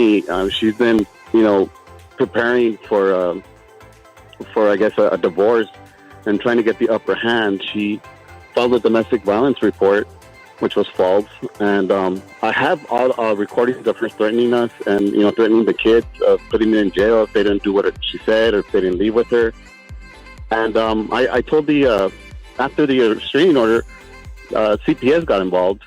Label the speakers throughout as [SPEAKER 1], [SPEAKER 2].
[SPEAKER 1] She's been, preparing for I guess, a divorce and trying to get the upper hand. She filed a domestic violence report, which was false. And I have all recordings of her threatening us and, threatening the kids, putting them in jail if they didn't do what she said or if they didn't leave with her. And I told after the restraining order, CPS got involved.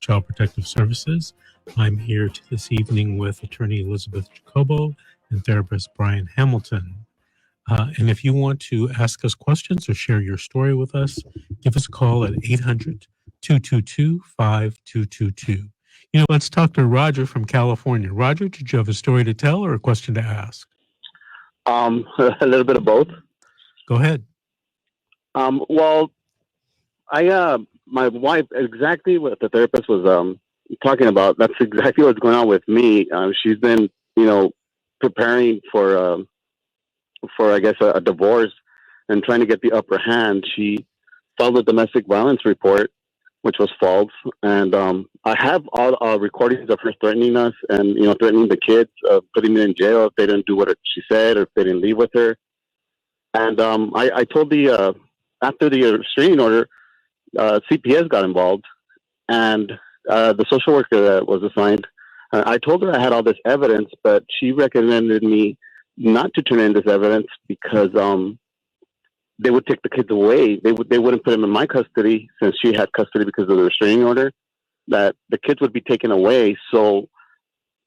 [SPEAKER 2] Child Protective Services. I'm here this evening with attorney Elizabeth Jacobo and therapist Brian Hamilton. And if you want to ask us questions or share your story with us, give us a call at 800-222-5222. Let's talk to Roger from California. Roger, did you have a story to tell or a question to ask?
[SPEAKER 1] A little bit of both.
[SPEAKER 2] Go ahead.
[SPEAKER 1] Well, my wife, exactly what the therapist was talking about, that's exactly what's going on with me. She's been, preparing for I guess, a divorce and trying to get the upper hand. She filed a domestic violence report, which was false. And I have all recordings of her threatening us and, threatening the kids, putting them in jail if they didn't do what she said or if they didn't leave with her. And I told after the restraining order, CPS got involved, and the social worker that was assigned, I told her I had all this evidence, but she recommended me not to turn in this evidence because they would take the kids away. They wouldn't put them in my custody since she had custody because of the restraining order, that the kids would be taken away. So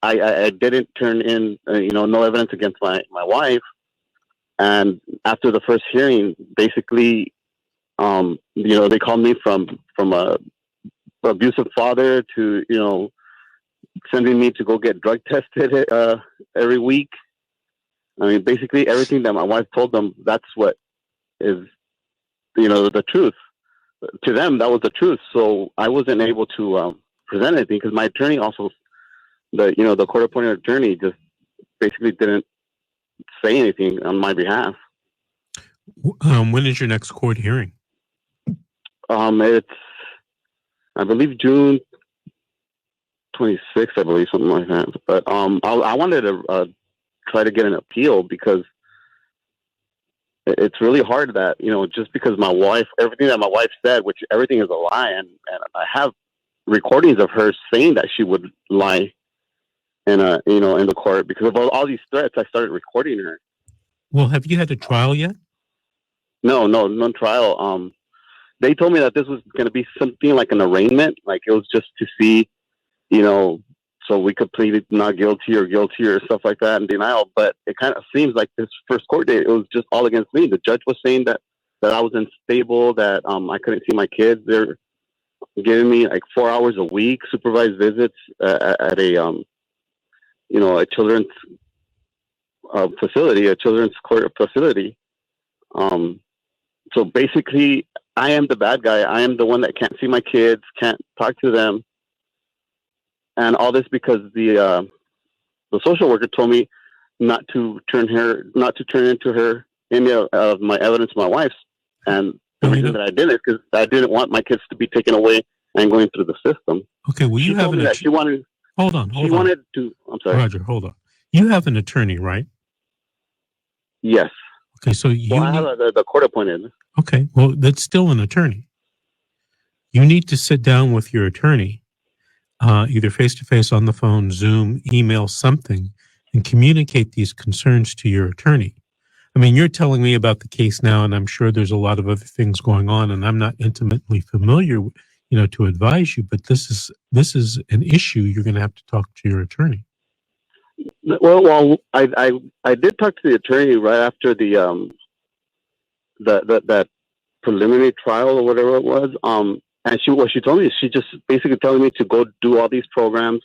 [SPEAKER 1] I didn't turn in, no evidence against my wife. And after the first hearing, basically, they called me from a abusive father to, sending me to go get drug tested every week. I mean, basically everything that my wife told them, that's what is, the truth. To them, that was the truth. So I wasn't able to present anything because my attorney also, the court-appointed attorney just basically didn't say anything on my behalf.
[SPEAKER 2] When is your next court hearing?
[SPEAKER 1] It's, I believe, June 26th, I believe, something like that. But I wanted to try to get an appeal because it's really hard that, just because my wife, everything that my wife said, which everything is a lie, and I have recordings of her saying that she would lie in the court because of all these threats. I started recording her.
[SPEAKER 2] Well, have you had a trial yet?
[SPEAKER 1] No trial. They told me that this was going to be something like an arraignment, like it was just to see, so we could plead not guilty or stuff like that and denial. But it kind of seems like this first court date, it was just all against me. The judge was saying that I was unstable, that I couldn't see my kids. They're giving me like 4 hours a week, supervised visits at a children's facility, a children's court facility. So basically, I am the bad guy. I am the one that can't see my kids, can't talk to them. And all this because the social worker told me not to turn into her any of my evidence, my wife's. And the reason that I did it is because I didn't want my kids to be taken away and going through the system.
[SPEAKER 2] Okay, well, you have an...
[SPEAKER 1] She wanted...
[SPEAKER 2] Hold on.
[SPEAKER 1] She wanted to... I'm sorry.
[SPEAKER 2] Roger, hold on. You have an attorney, right?
[SPEAKER 1] Yes.
[SPEAKER 2] Okay, so you...
[SPEAKER 1] Well, I have the court appointed.
[SPEAKER 2] Okay, well, that's still an attorney. You need to sit down with your attorney, either face-to-face, on the phone, Zoom, email, something, and communicate these concerns to your attorney. I mean, you're telling me about the case now, and I'm sure there's a lot of other things going on, and I'm not intimately familiar, to advise you, but this is an issue you're going to have to talk to your attorney.
[SPEAKER 1] Well, I did talk to the attorney right after that preliminary trial or whatever it was. And what she told me is she just basically telling me to go do all these programs.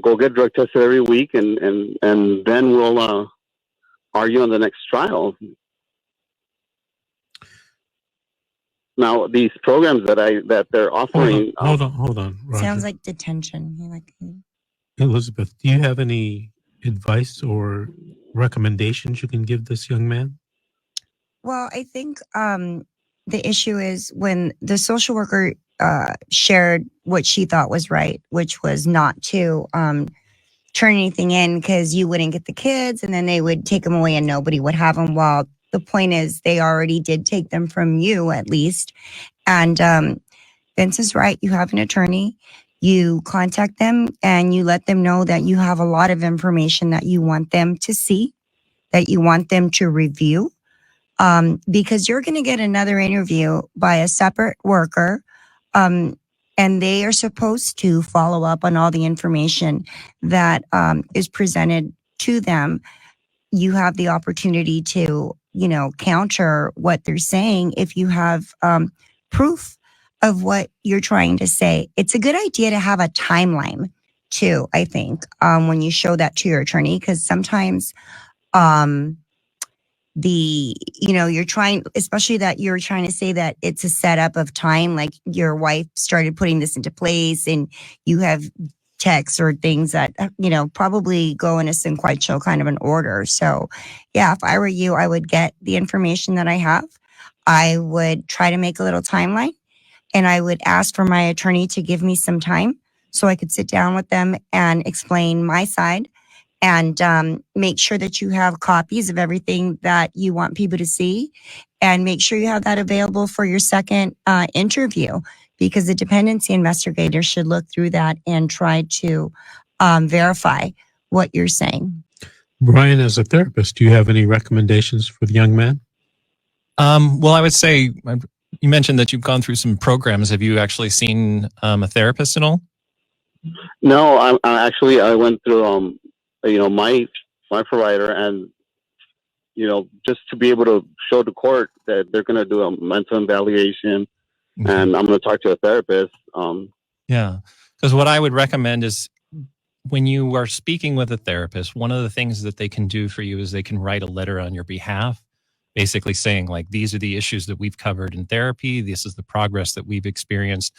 [SPEAKER 1] go get drug tested every week, and then we'll argue on the next trial. Now, these programs that they're offering.
[SPEAKER 2] Hold on, Roger.
[SPEAKER 3] Sounds like detention.
[SPEAKER 2] Elizabeth, do you have any advice or recommendations you can give this young man?
[SPEAKER 3] Well, I think the issue is when the social worker shared what she thought was right, which was not to turn anything in because you wouldn't get the kids, and then they would take them away and nobody would have them. Well, the point is they already did take them from you, at least. And Vince is right. You have an attorney. You contact them and you let them know that you have a lot of information that you want them to see, that you want them to review, because you're going to get another interview by a separate worker, and they are supposed to follow up on all the information that is presented to them. You have the opportunity to, counter what they're saying if you have proof of what you're trying to say. It's a good idea to have a timeline too, I think, when you show that to your attorney, because sometimes you're trying, especially that you're trying to say that it's a setup of time, like your wife started putting this into place and you have texts or things that, probably go in a sequential kind of an order. So yeah, if I were you, I would get the information that I have. I would try to make a little timeline, and I would ask for my attorney to give me some time so I could sit down with them and explain my side, and make sure that you have copies of everything that you want people to see, and make sure you have that available for your second interview, because the dependency investigator should look through that and try to verify what you're saying.
[SPEAKER 2] Brian, as a therapist, do you have any recommendations for the young man?
[SPEAKER 4] Well, I would say, you mentioned that you've gone through some programs. Have you actually seen a therapist at all?
[SPEAKER 1] No, I went through my provider, and just to be able to show the court that they're going to do a mental evaluation, and I'm going to talk to a therapist.
[SPEAKER 4] Yeah, because what I would recommend is when you are speaking with a therapist, one of the things that they can do for you is they can write a letter on your behalf, basically saying, like, these are the issues that we've covered in therapy. This is the progress that we've experienced.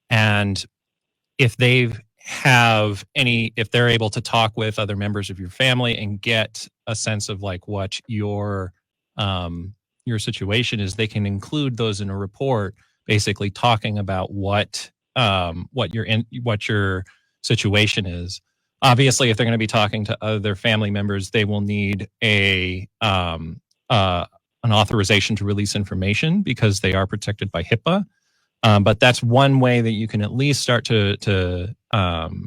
[SPEAKER 4] And if they're able to talk with other members of your family and get a sense of like what your situation is, they can include those in a report, basically talking about what your situation is. Obviously, if they're going to be talking to other family members, they will need an authorization to release information because they are protected by HIPAA. But that's one way that you can at least start to kind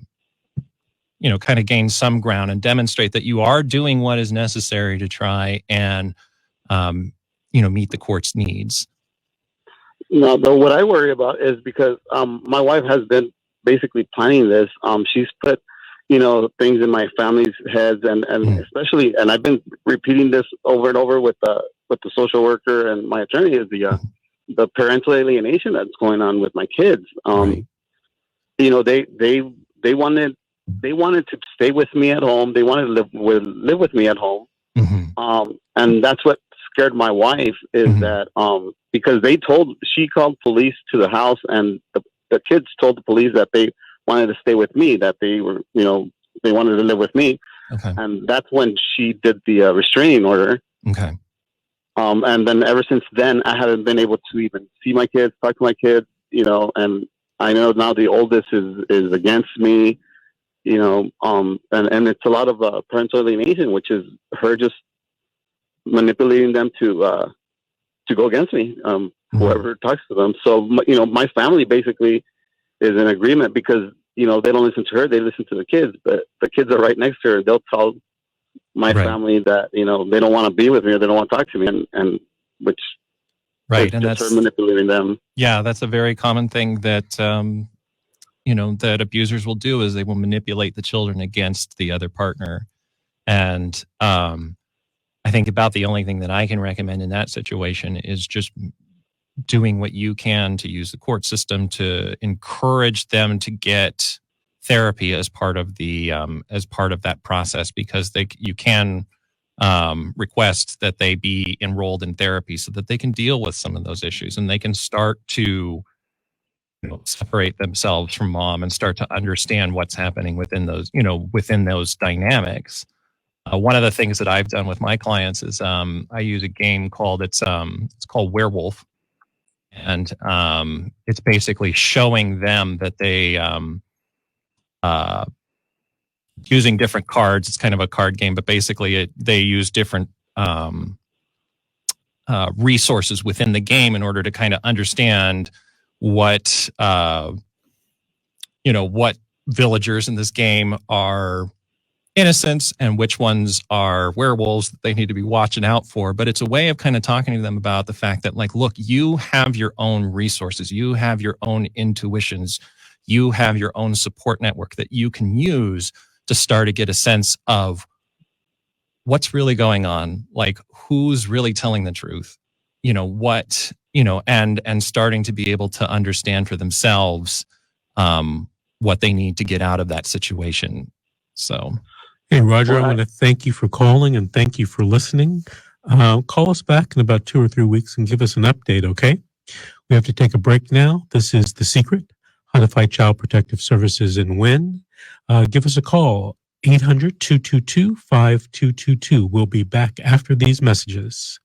[SPEAKER 4] of gain some ground and demonstrate that you are doing what is necessary to try and, meet the court's needs.
[SPEAKER 1] No, but what I worry about is because my wife has been basically planning this. She's put, things in my family's heads, and especially, and I've been repeating this over and over with the social worker and my attorney, is the parental alienation that's going on with my kids.
[SPEAKER 4] Right.
[SPEAKER 1] They wanted to stay with me at home. They wanted to live with me at home.
[SPEAKER 4] Mm-hmm.
[SPEAKER 1] And that's what scared my wife, is that because she called police to the house, and the kids told the police that they wanted to stay with me, that they were, they wanted to live with me.
[SPEAKER 4] Okay.
[SPEAKER 1] And that's when she did the restraining order.
[SPEAKER 4] Okay.
[SPEAKER 1] And then ever since then, I haven't been able to even see my kids, talk to my kids, and I know now the oldest is against me, and it's a lot of parental alienation, which is her just manipulating them to go against me, whoever talks to them. So, my family basically is in agreement, because, they don't listen to her, they listen to the kids, but the kids are right next to her. They'll tell my family that, they don't want to be with me, or they don't want to talk to me, and which
[SPEAKER 4] right,
[SPEAKER 1] is
[SPEAKER 4] and
[SPEAKER 1] just
[SPEAKER 4] that's
[SPEAKER 1] her manipulating them.
[SPEAKER 4] Yeah, that's a very common thing that that abusers will do, is they will manipulate the children against the other partner. And I think about the only thing that I can recommend in that situation is just doing what you can to use the court system to encourage them to get therapy as part of that process, because you can request that they be enrolled in therapy so that they can deal with some of those issues and they can start to separate themselves from mom and start to understand what's happening within those dynamics. One of the things that I've done with my clients is I use a game called it's called Werewolf, and it's basically showing them that they using different cards. It's kind of a card game, but basically they use different resources within the game in order to kind of understand what what villagers in this game are innocents and which ones are werewolves that they need to be watching out for. But it's a way of kind of talking to them about the fact that, like, look, you have your own resources, you have your own intuitions, you have your own support network that you can use to start to get a sense of what's really going on, like who's really telling the truth, and starting to be able to understand for themselves what they need to get out of that situation. So,
[SPEAKER 2] hey, Roger, I want to thank you for calling and thank you for listening. Call us back in about 2 or 3 weeks and give us an update, okay? We have to take a break now. This is The Secret, How to Fight Child Protective Services and Win. Give us a call, 800-222-5222. We'll be back after these messages.